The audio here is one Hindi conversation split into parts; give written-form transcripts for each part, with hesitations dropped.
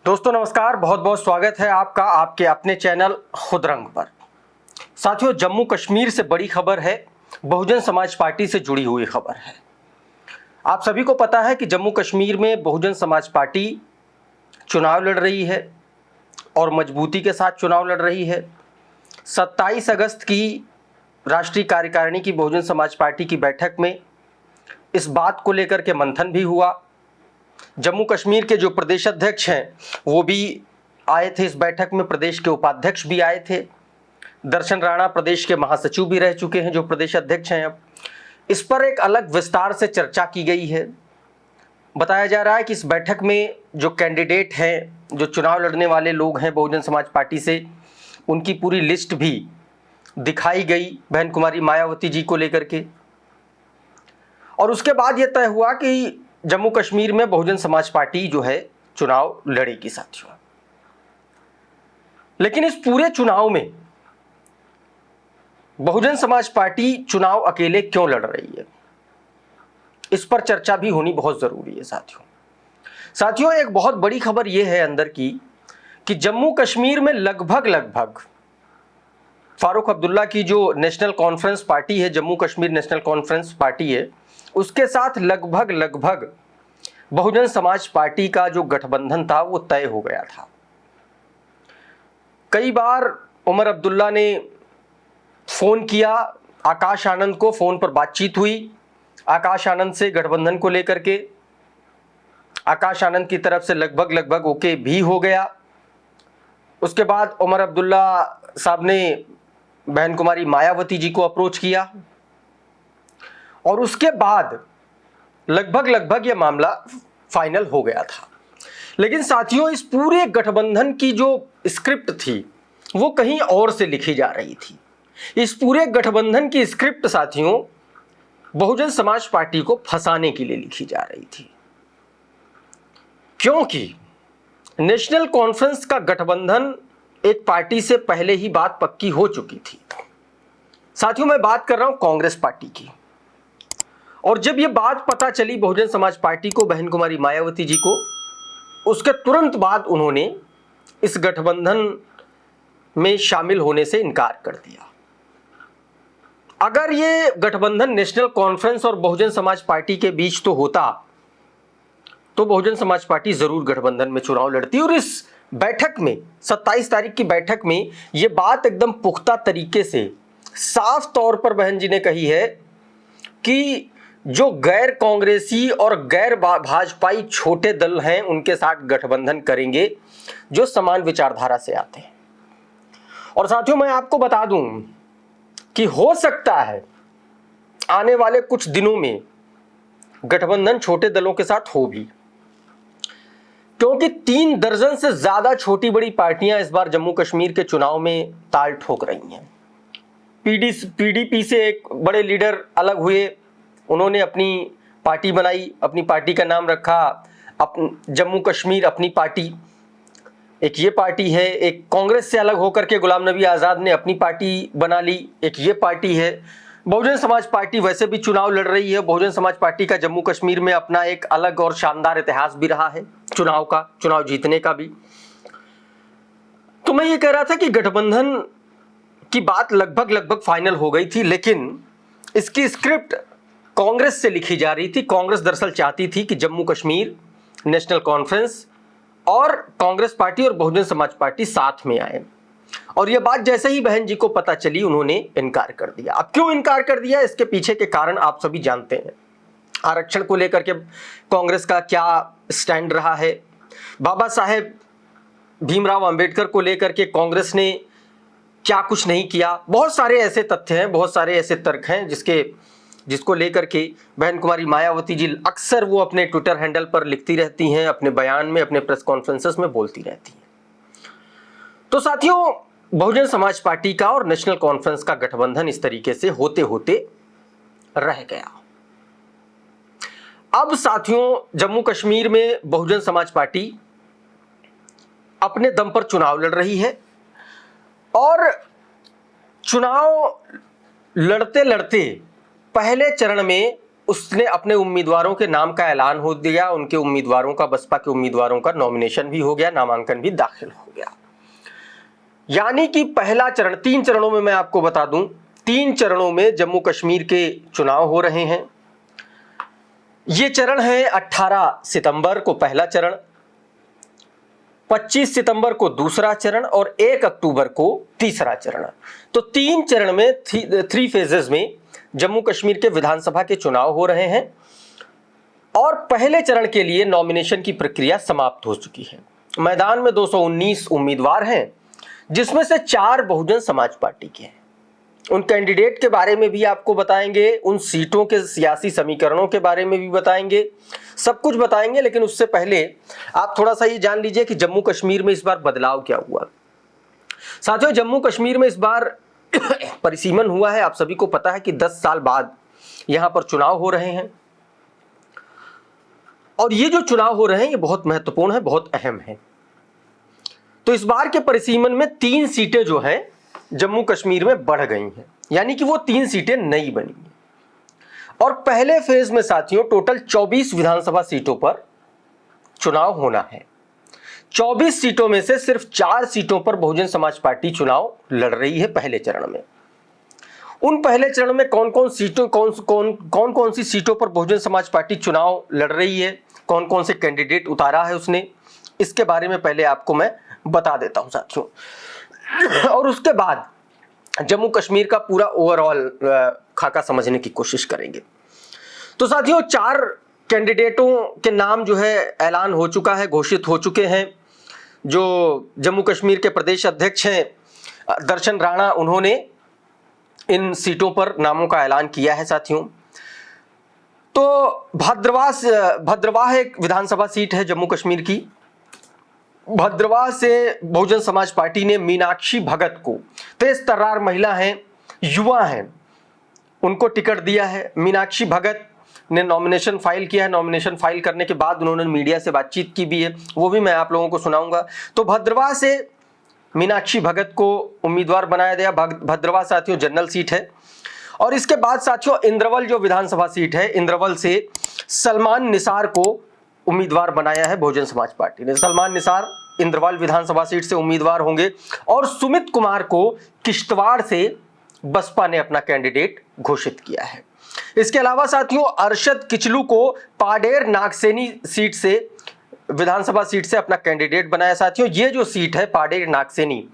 दोस्तों नमस्कार, बहुत बहुत स्वागत है आपका आपके अपने चैनल खुद रंग पर। साथियों, जम्मू कश्मीर से बड़ी खबर है, बहुजन समाज पार्टी से जुड़ी हुई खबर है। आप सभी को पता है कि जम्मू कश्मीर में बहुजन समाज पार्टी चुनाव लड़ रही है और मजबूती के साथ चुनाव लड़ रही है। 27 अगस्त की राष्ट्रीय कार्यकारिणी की बहुजन समाज पार्टी की बैठक में इस बात को लेकर के मंथन भी हुआ। जम्मू कश्मीर के जो प्रदेश अध्यक्ष हैं वो भी आए थे इस बैठक में, प्रदेश के उपाध्यक्ष भी आए थे। दर्शन राणा प्रदेश के महासचिव भी रह चुके हैं जो प्रदेश अध्यक्ष हैं। अब इस पर एक अलग विस्तार से चर्चा की गई है। बताया जा रहा है कि इस बैठक में जो कैंडिडेट हैं, जो चुनाव लड़ने वाले लोग हैं बहुजन समाज पार्टी से, उनकी पूरी लिस्ट भी दिखाई गई बहन कुमारी मायावती जी को लेकर के। और उसके बाद यह तय हुआ कि जम्मू कश्मीर में बहुजन समाज पार्टी जो है चुनाव लड़ेगी साथियों। लेकिन इस पूरे चुनाव में बहुजन समाज पार्टी चुनाव अकेले क्यों लड़ रही है, इस पर चर्चा भी होनी बहुत जरूरी है साथियों, एक बहुत बड़ी खबर यह है अंदर की कि जम्मू कश्मीर में लगभग फारूक अब्दुल्ला की जो नेशनल कॉन्फ्रेंस पार्टी है, Jammu Kashmir national conference party है, उसके साथ लगभग बहुजन समाज पार्टी का जो गठबंधन था वो तय हो गया था। कई बार उमर अब्दुल्ला ने फोन किया आकाश आनंद को, फोन पर बातचीत हुई आकाश आनंद से गठबंधन को लेकर के। आकाश आनंद की तरफ से लगभग ओके भी हो गया। उसके बाद उमर अब्दुल्ला साहब ने बहन कुमारी मायावती जी को अप्रोच किया और उसके बाद लगभग यह मामला फाइनल हो गया था। लेकिन साथियों, इस पूरे गठबंधन की जो स्क्रिप्ट थी वो कहीं और से लिखी जा रही थी। इस पूरे गठबंधन की स्क्रिप्ट साथियों बहुजन समाज पार्टी को फंसाने के लिए लिखी जा रही थी, क्योंकि नेशनल कॉन्फ्रेंस का गठबंधन एक पार्टी से पहले ही बात पक्की हो चुकी थी। साथियों, मैं बात कर रहा हूं कांग्रेस पार्टी की। और जब यह बात पता चली बहुजन समाज पार्टी को, बहन कुमारी मायावती जी को, उसके तुरंत बाद उन्होंने इस गठबंधन में शामिल होने से इनकार कर दिया। अगर यह गठबंधन नेशनल कॉन्फ्रेंस और बहुजन समाज पार्टी के बीच तो होता तो बहुजन समाज पार्टी जरूर गठबंधन में चुनाव लड़ती। और इस बैठक में 27 तारीख की बैठक में यह बात एकदम पुख्ता तरीके से साफ तौर पर बहन जी ने कही है कि जो गैर कांग्रेसी और गैर भाजपाई छोटे दल हैं उनके साथ गठबंधन करेंगे जो समान विचारधारा से आते हैं। और साथियों, मैं आपको बता दूं कि हो सकता है आने वाले कुछ दिनों में गठबंधन छोटे दलों के साथ हो भी, क्योंकि 3 दर्जन से ज्यादा छोटी बड़ी पार्टियां इस बार जम्मू कश्मीर के चुनाव में ताल ठोक रही हैं। पीडीपी से एक बड़े लीडर अलग हुए, उन्होंने अपनी पार्टी बनाई, अपनी पार्टी का नाम रखा जम्मू कश्मीर अपनी पार्टी। एक ये पार्टी है। एक कांग्रेस से अलग होकर के गुलाम नबी आज़ाद ने अपनी पार्टी बना ली, एक ये पार्टी है। बहुजन समाज पार्टी वैसे भी चुनाव लड़ रही है। बहुजन समाज पार्टी का जम्मू कश्मीर में अपना एक अलग और शानदार इतिहास भी रहा है चुनाव का, चुनाव जीतने का भी। तो मैं ये कह रहा था कि गठबंधन की बात लगभग फाइनल हो गई थी, लेकिन इसकी स्क्रिप्ट कांग्रेस से लिखी जा रही थी। कांग्रेस दरअसल चाहती थी कि जम्मू कश्मीर नेशनल कॉन्फ्रेंस और कांग्रेस पार्टी और बहुजन समाज पार्टी साथ में आए। और यह बात जैसे ही बहन जी को पता चली उन्होंने इनकार कर दिया। अब क्यों इनकार कर दिया, इसके पीछे के कारण आप सभी जानते हैं। आरक्षण को लेकर के कांग्रेस का क्या स्टैंड रहा है, बाबा साहेब भीमराव अंबेडकर को लेकर के कांग्रेस ने क्या कुछ नहीं किया। बहुत सारे ऐसे तथ्य हैं, बहुत सारे ऐसे तर्क हैं जिसको लेकर के बहन कुमारी मायावती जी अक्सर वो अपने ट्विटर हैंडल पर लिखती रहती हैं, अपने बयान में, अपने प्रेस कॉन्फ्रेंसेस में बोलती रहती हैं। तो साथियों, बहुजन समाज पार्टी का और नेशनल कॉन्फ्रेंस का गठबंधन इस तरीके से होते होते रह गया। अब साथियों, जम्मू कश्मीर में बहुजन समाज पार्टी अपने दम पर चुनाव लड़ रही है और चुनाव लड़ते लड़ते पहले चरण में उसने अपने उम्मीदवारों के नाम का ऐलान हो दिया, उनके उम्मीदवारों का, बसपा के उम्मीदवारों का नॉमिनेशन भी हो गया, नामांकन भी दाखिल हो गया। यानी कि पहला चरण, 3 चरणों में मैं आपको बता दूं, 3 चरणों में जम्मू कश्मीर के चुनाव हो रहे हैं। ये चरण है 18 सितंबर को पहला चरण, 25 सितंबर को दूसरा चरण और 1 अक्टूबर को तीसरा चरण। तो 3 चरण में 3 फेजेस में जम्मू कश्मीर के विधानसभा के चुनाव हो रहे हैं और पहले चरण के लिए नॉमिनेशन की प्रक्रिया समाप्त हो चुकी है। मैदान में 219 उम्मीदवार हैं, जिसमें से 4 बहुजन समाज पार्टी के हैं। उन कैंडिडेट के बारे में भी आपको बताएंगे, उन सीटों के सियासी समीकरणों के बारे में भी बताएंगे, सब कुछ बताएंगे। लेकिन उससे पहले आप थोड़ा सा ये जान लीजिए कि जम्मू कश्मीर में इस बार बदलाव क्या हुआ। साथियों, जम्मू कश्मीर में इस बार परिसीमन हुआ है। आप सभी को पता है कि 10 साल बाद यहां पर चुनाव हो रहे हैं और ये जो चुनाव हो रहे हैं ये बहुत महत्वपूर्ण है, बहुत अहम है। तो इस बार के परिसीमन में 3 सीटें जो हैं जम्मू कश्मीर में बढ़ गई हैं, यानी कि वो 3 सीटें नई बनी हैं। और पहले फेज में साथियों टोटल 24 विधानसभा सीटों पर चुनाव होना है। 24 सीटों में से सिर्फ 4 सीटों पर बहुजन समाज पार्टी चुनाव लड़ रही है पहले चरण में। उन पहले चरण में कौन कौन सी सीटों पर बहुजन समाज पार्टी चुनाव लड़ रही है, कौन कौन से कैंडिडेट उतारा है उसने, इसके बारे में पहले आपको मैं बता देता हूं साथियों। और उसके बाद जम्मू कश्मीर का पूरा ओवरऑल खाका समझने की कोशिश करेंगे। तो साथियों 4 कैंडिडेटों के नाम जो है ऐलान हो चुका है, घोषित हो चुके हैं। जो जम्मू कश्मीर के प्रदेश अध्यक्ष हैं दर्शन राणा, उन्होंने इन सीटों पर नामों का ऐलान किया है साथियों। तो भद्रवाह एक विधानसभा सीट है जम्मू कश्मीर की। भद्रवाह से बहुजन समाज पार्टी ने मीनाक्षी भगत को, तेज तर्रार महिला हैं, युवा हैं, उनको टिकट दिया है। मीनाक्षी भगत ने नॉमिनेशन फाइल किया है। नॉमिनेशन फाइल करने के बाद उन्होंने मीडिया से बातचीत की भी है, वो भी मैं आप लोगों को सुनाऊंगा। तो भद्रवाह से मीनाक्षी भगत को उम्मीदवार बनाया गया। भद्रवाह साथियों जनरल सीट है। और इसके बाद साथियों इंद्रवल जो विधानसभा सीट है, इंद्रवल से सलमान निसार को उम्मीदवार बनाया है बहुजन समाज पार्टी ने। सलमान निसार इंद्रवल विधानसभा सीट से उम्मीदवार होंगे। और सुमित कुमार को किश्तवाड़ से बसपा ने अपना कैंडिडेट घोषित किया है। इसके अलावा साथियों अरशद किचलू को पाडेर नागसेनी सीट से, विधानसभा सीट से अपना कैंडिडेट बनाया। साथियों ये जो सीट है पाडेर नागसेनी,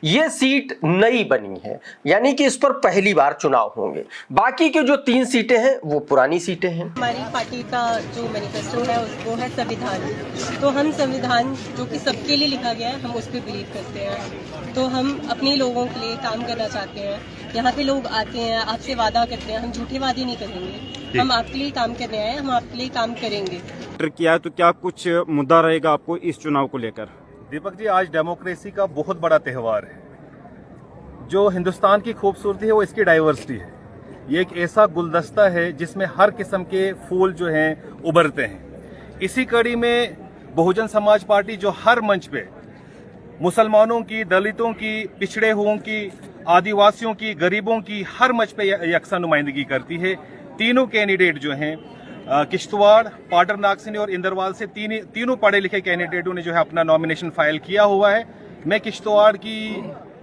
ये सीट नई बनी है, यानी कि इस पर पहली बार चुनाव होंगे। बाकी के जो 3 सीटें हैं वो पुरानी सीटें हैं। हमारी पार्टी का जो मैनिफेस्टो है वो है संविधान। तो हम संविधान जो कि सबके लिए लिखा गया है, हम उस पर बिलीव करते हैं। तो हम अपने लोगों के लिए काम करना चाहते हैं। यहाँ पे लोग आते हैं, आपसे वादा करते हैं, हम झूठे वादे नहीं करेंगे। हम आपके लिए काम करने आए हैं, हम आपके लिए काम करेंगे। किया तो क्या कुछ मुद्दा रहेगा आपको इस चुनाव को लेकर? दीपक जी, आज डेमोक्रेसी का बहुत बड़ा त्यौहार है। जो हिंदुस्तान की खूबसूरती है वो इसकी डाइवर्सिटी है। ये एक ऐसा गुलदस्ता है जिसमें हर किस्म के फूल जो हैं उभरते हैं। इसी कड़ी में बहुजन समाज पार्टी जो हर मंच पे मुसलमानों की, दलितों की, पिछड़े हुओं की, आदिवासियों की, गरीबों की हर मंच पे यकसा नुमाइंदगी करती है। तीनों कैंडिडेट जो हैं किश्तवाड़, पाडर नागसेनी और इंदरवाल से तीनों पढ़े लिखे कैंडिडेटों ने जो है अपना नॉमिनेशन फाइल किया हुआ है। मैं किश्तवाड़ की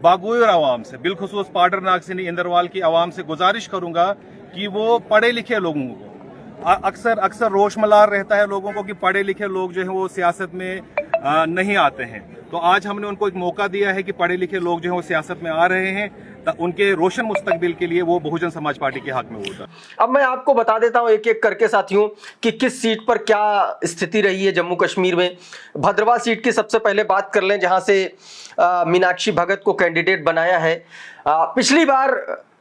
बागोयर आवाम से, बिलखुसूस पाडर नागसेनी, इंदरवाल की आवाम से गुजारिश करूंगा कि वो पढ़े लिखे लोगों को, अक्सर रोष मलार रहता है लोगों को कि पढ़े लिखे लोग जो है वो सियासत में नहीं आते हैं। तो आज हमने उनको एक मौका दिया है कि पढ़े लिखे लोग जो है वो सियासत में आ रहे हैं, उनके रोशन मुस्तकबिल के लिए वो बहुजन समाज पार्टी के हक में होगा। अब मैं आपको बता देता हूं एक एक करके साथियों कि किस सीट पर क्या स्थिति रही है जम्मू कश्मीर में। भद्रवाह सीट की सबसे पहले बात कर लें, जहां से मीनाक्षी भगत को कैंडिडेट बनाया है। पिछली बार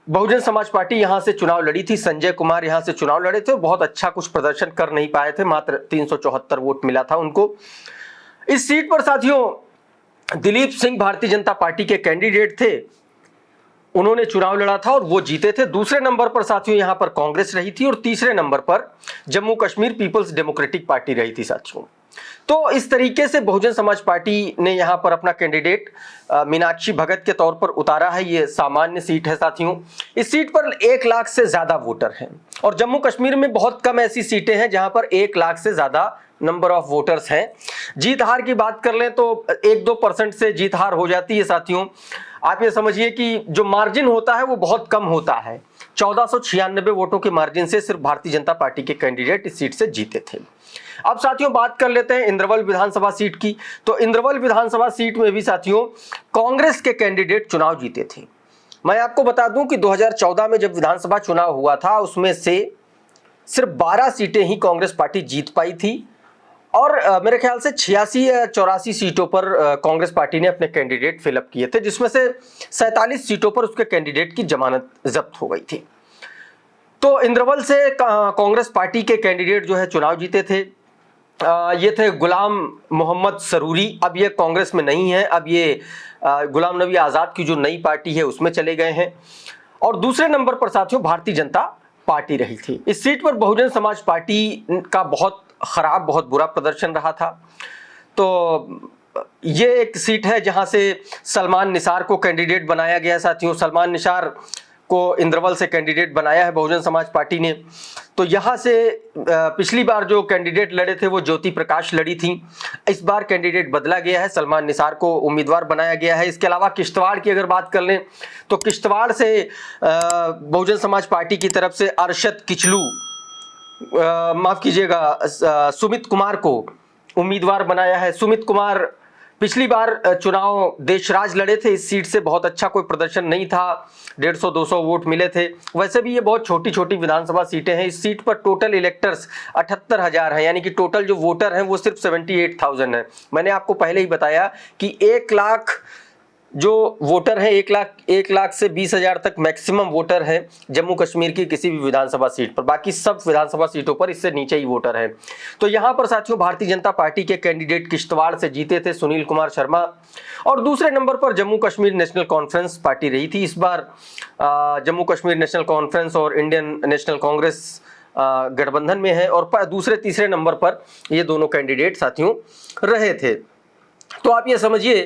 बहुजन समाज पार्टी यहां से चुनाव लड़ी थी, संजय कुमार यहां से चुनाव लड़े थे, बहुत अच्छा कुछ प्रदर्शन कर नहीं पाए थे, मात्र 374 वोट मिला था उनको। इस सीट पर साथियों दिलीप सिंह भारतीय जनता पार्टी के कैंडिडेट थे, उन्होंने चुनाव लड़ा था और वो जीते थे। दूसरे नंबर पर साथियों यहां पर कांग्रेस रही थी और तीसरे नंबर पर Jammu Kashmir Peoples Democratic Party रही थी साथियों। तो इस तरीके से बहुजन समाज पार्टी ने यहाँ पर अपना कैंडिडेट मीनाक्षी भगत के तौर पर उतारा है। ये सामान्य सीट है साथियों। इस सीट पर 1 लाख से ज्यादा वोटर हैं और जम्मू कश्मीर में बहुत कम ऐसी सीटें हैं जहां पर 1 लाख से ज्यादा नंबर ऑफ वोटर्स हैं। जीत हार की बात कर लें तो 1-2% से जीत हार हो जाती है साथियों। आप ये समझिए कि जो मार्जिन होता है वो बहुत कम होता है। 1496 वोटों के मार्जिन से सिर्फ भारतीय जनता पार्टी के कैंडिडेट इस सीट से जीते थे। अब साथियों बात कर लेते हैं इंद्रवल विधानसभा सीट की। तो इंद्रवल विधानसभा सीट में भी साथियों कांग्रेस के कैंडिडेट चुनाव जीते थे। मैं आपको बता दूं कि 2014 में जब विधानसभा चुनाव हुआ था उसमें से सिर्फ 12 सीटें ही कांग्रेस पार्टी जीत पाई थी और मेरे ख्याल से 86 या 84 सीटों पर कांग्रेस पार्टी ने अपने कैंडिडेट फिलअप किए थे, जिसमें से 47 सीटों पर उसके कैंडिडेट की जमानत जब्त हो गई थी। तो इंद्रवल से कांग्रेस पार्टी के कैंडिडेट जो है चुनाव जीते थे। ये थे गुलाम मोहम्मद सरूरी। अब ये कांग्रेस में नहीं है, अब ये गुलाम नबी आज़ाद की जो नई पार्टी है उसमें चले गए हैं। और दूसरे नंबर पर साथियों भारतीय जनता पार्टी रही थी। इस सीट पर बहुजन समाज पार्टी का बहुत खराब, बहुत बुरा प्रदर्शन रहा था। तो ये एक सीट है जहां से सलमान निसार को कैंडिडेट बनाया गया साथियों। सलमान निसार को इंद्रवल से कैंडिडेट बनाया है बहुजन समाज पार्टी ने। तो यहाँ से पिछली बार जो कैंडिडेट लड़े थे वो ज्योति प्रकाश लड़ी थी। इस बार कैंडिडेट बदला गया है, सलमान निसार को उम्मीदवार बनाया गया है। इसके अलावा किश्तवाड़ की अगर बात कर लें तो किश्तवाड़ से बहुजन समाज पार्टी की तरफ से अरशद किचलू, माफ कीजिएगा, सुमित कुमार को उम्मीदवार बनाया है। सुमित कुमार पिछली बार चुनाव देशराज लड़े थे, इस सीट से बहुत अच्छा कोई प्रदर्शन नहीं था, 150-200 वोट मिले थे। वैसे भी ये बहुत छोटी छोटी विधानसभा सीटें हैं। इस सीट पर टोटल इलेक्टर्स 78,000 हैं, यानी कि टोटल जो वोटर हैं वो सिर्फ 78,000 है। मैंने आपको पहले ही बताया कि 1 लाख जो वोटर हैं, 1 लाख से 20,000 तक मैक्सिमम वोटर हैं जम्मू कश्मीर की किसी भी विधानसभा सीट पर। बाकी सब विधानसभा सीटों पर इससे नीचे ही वोटर हैं। तो यहाँ पर साथियों भारतीय जनता पार्टी के कैंडिडेट किश्तवाड़ से जीते थे सुनील कुमार शर्मा। और दूसरे नंबर पर Jammu Kashmir national conference party रही थी। इस बार जम्मू कश्मीर नेशनल कॉन्फ्रेंस और इंडियन नेशनल कांग्रेस गठबंधन में है और दूसरे तीसरे नंबर पर ये दोनों कैंडिडेट साथियों रहे थे। तो आप ये समझिए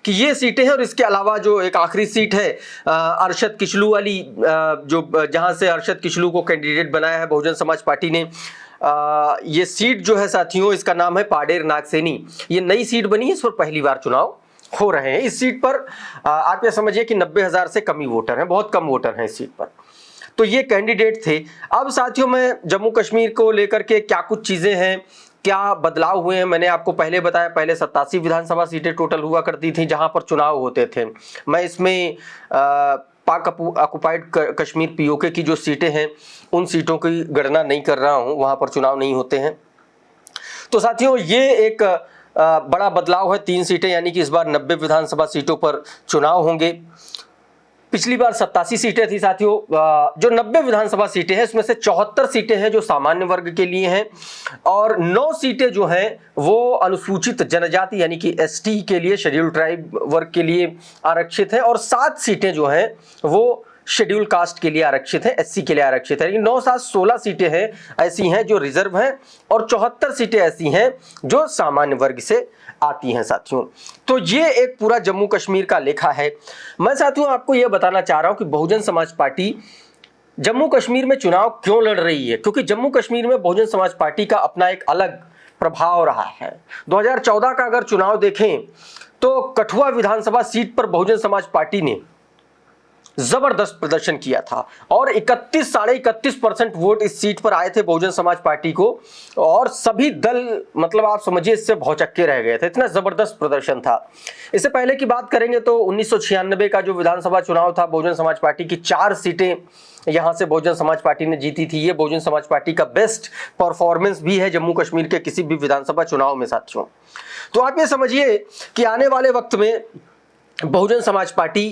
कि ये सीटें हैं। और इसके अलावा जो एक आखिरी सीट है अरशद किचलू वाली, जो जहां से अरशद किचलू को कैंडिडेट बनाया है बहुजन समाज पार्टी ने, ये सीट जो है साथियों इसका नाम है पाडेर नागसेनी। ये नई सीट बनी है, इस पर पहली बार चुनाव हो रहे हैं। इस सीट पर आप ये समझिए कि 90,000 से कम ही वोटर हैं, बहुत कम वोटर हैं इस सीट पर। तो ये कैंडिडेट थे। अब साथियों मैं जम्मू कश्मीर को लेकर के क्या कुछ चीजें हैं, क्या बदलाव हुए हैं, मैंने आपको पहले बताया। पहले 87 विधानसभा सीटें टोटल हुआ करती थी जहां पर चुनाव होते थे। मैं इसमें पाक ऑक्युपाइड कश्मीर पीओके की जो सीटें हैं उन सीटों की गणना नहीं कर रहा हूं, वहां पर चुनाव नहीं होते हैं। तो साथियों ये एक बड़ा बदलाव है। 3 सीटें, यानी कि इस बार 90 विधानसभा सीटों पर चुनाव होंगे। पिछली बार 87 सीटें थी साथियों। जो 90 विधानसभा सीटें हैं इसमें से 74 सीटें हैं जो सामान्य वर्ग के लिए हैं और 9 सीटें जो हैं वो अनुसूचित जनजाति यानी कि एसटी के लिए, शेड्यूल ट्राइब वर्ग के लिए आरक्षित हैं और 7 सीटें जो हैं वो शेड्यूल कास्ट के लिए आरक्षित है, एससी के लिए आरक्षित है। 9-7-16 सीटें हैं ऐसी हैं जो रिजर्व हैं और 74 सीटें ऐसी हैं जो सामान्य वर्ग से आती हैं साथियों। तो ये एक पूरा जम्मू कश्मीर का लेखा है। मैं साथियों आपको यह बताना चाह रहा हूं कि बहुजन समाज पार्टी जम्मू कश्मीर में चुनाव क्यों लड़ रही है, क्योंकि जम्मू कश्मीर में बहुजन समाज पार्टी का अपना एक अलग प्रभाव रहा है। 2014 का अगर चुनाव देखें तो कठुआ विधानसभा सीट पर बहुजन समाज पार्टी ने जबरदस्त प्रदर्शन किया था और 31-31.5% वोट इस सीट पर आए थे बहुजन समाज पार्टी को और सभी दल मतलब आप समझिए इससे भौचक्के रह गए थे, इतना जबरदस्त प्रदर्शन था। इससे पहले की बात करेंगे तो 1996 का जो विधानसभा चुनाव था बहुजन समाज पार्टी की 4 सीटें यहां से बहुजन समाज पार्टी ने जीती थी। ये बहुजन समाज पार्टी का बेस्ट परफॉर्मेंस भी है जम्मू कश्मीर के किसी भी विधानसभा चुनाव में साथियों। तो आप ये समझिए कि आने वाले वक्त में बहुजन समाज पार्टी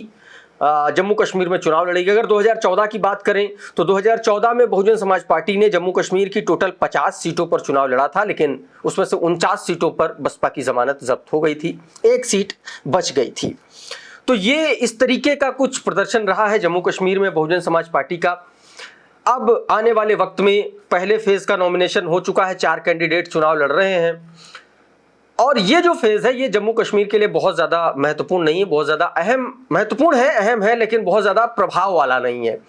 जम्मू कश्मीर में चुनाव लड़ेगी। अगर 2014 की बात करें तो 2014 में बहुजन समाज पार्टी ने जम्मू कश्मीर की टोटल 50 सीटों पर चुनाव लड़ा था, लेकिन उसमें से 49 सीटों पर बसपा की जमानत जब्त हो गई थी, 1 सीट बच गई थी। तो ये इस तरीके का कुछ प्रदर्शन रहा है जम्मू कश्मीर में बहुजन समाज पार्टी का। अब आने वाले वक्त में पहले फेज का नॉमिनेशन हो चुका है, 4 कैंडिडेट चुनाव लड़ रहे हैं। और ये जो फेज है ये जम्मू कश्मीर के लिए बहुत ज्यादा महत्वपूर्ण नहीं है, बहुत ज्यादा अहम है लेकिन बहुत ज्यादा प्रभाव वाला नहीं है।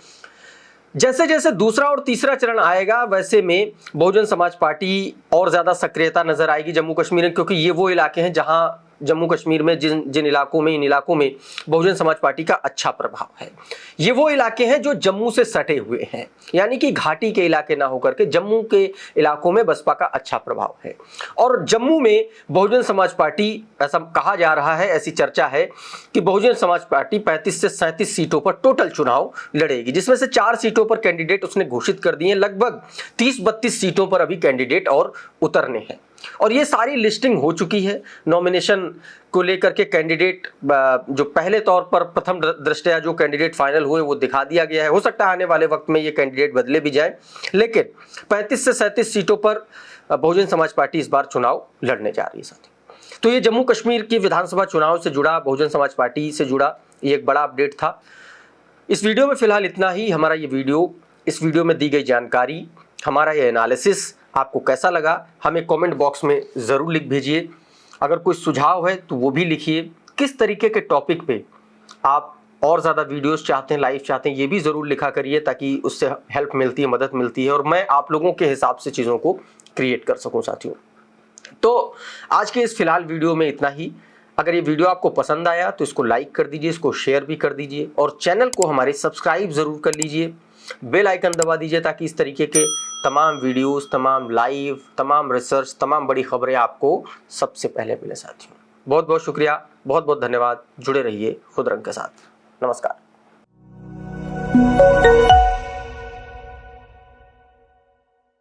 जैसे जैसे दूसरा और तीसरा चरण आएगा वैसे में बहुजन समाज पार्टी और ज्यादा सक्रियता नजर आएगी जम्मू कश्मीर में, क्योंकि ये वो इलाके हैं जहां जम्मू कश्मीर में इन इलाकों में बहुजन समाज पार्टी का अच्छा प्रभाव है। ये वो इलाके हैं जो जम्मू से सटे हुए हैं, यानी कि घाटी के इलाके ना होकर के जम्मू के इलाकों में बसपा का अच्छा प्रभाव है। और जम्मू में बहुजन समाज पार्टी, ऐसा कहा जा रहा है, ऐसी चर्चा है कि बहुजन समाज पार्टी 35 से 37 सीटों पर टोटल चुनाव लड़ेगी, जिसमें से 4 सीटों पर कैंडिडेट उसने घोषित कर दिए। लगभग 30-32 सीटों पर अभी कैंडिडेट और उतरने हैं और ये सारी लिस्टिंग हो चुकी है। नॉमिनेशन को लेकर के कैंडिडेट जो पहले तौर पर प्रथम दृष्टया जो कैंडिडेट फाइनल हुए वो दिखा दिया गया है। हो सकता है आने वाले वक्त में ये कैंडिडेट बदले भी जाए, लेकिन 35 से 37 सीटों पर बहुजन समाज पार्टी इस बार चुनाव लड़ने जा रही है साथी। तो ये जम्मू कश्मीर के विधानसभा चुनाव से जुड़ा, बहुजन समाज पार्टी से जुड़ा ये एक बड़ा अपडेट था। इस वीडियो में फिलहाल इतना ही। हमारा ये वीडियो, इस वीडियो में दी गई जानकारी, हमारा ये एनालिसिस आपको कैसा लगा हमें कमेंट बॉक्स में ज़रूर लिख भेजिए। अगर कोई सुझाव है तो वो भी लिखिए। किस तरीके के टॉपिक पे आप और ज़्यादा वीडियोस चाहते हैं, लाइव चाहते हैं, ये भी ज़रूर लिखा करिए ताकि उससे हेल्प मिलती है, मदद मिलती है और मैं आप लोगों के हिसाब से चीज़ों को क्रिएट कर सकूं साथियों। तो आज के इस फिलहाल वीडियो में इतना ही। अगर ये वीडियो आपको पसंद आया तो इसको लाइक कर दीजिए, इसको शेयर भी कर दीजिए और चैनल को हमारे सब्सक्राइब ज़रूर कर लीजिए, बेल आइकन दबा दीजिए ताकि इस तरीके के तमाम वीडियोस, तमाम लाइव, तमाम रिसर्च, तमाम बड़ी खबरें आपको सबसे पहले मिले साथियों। बहुत बहुत शुक्रिया, बहुत बहुत धन्यवाद। जुड़े रहिए खुद रंग के साथ। नमस्कार।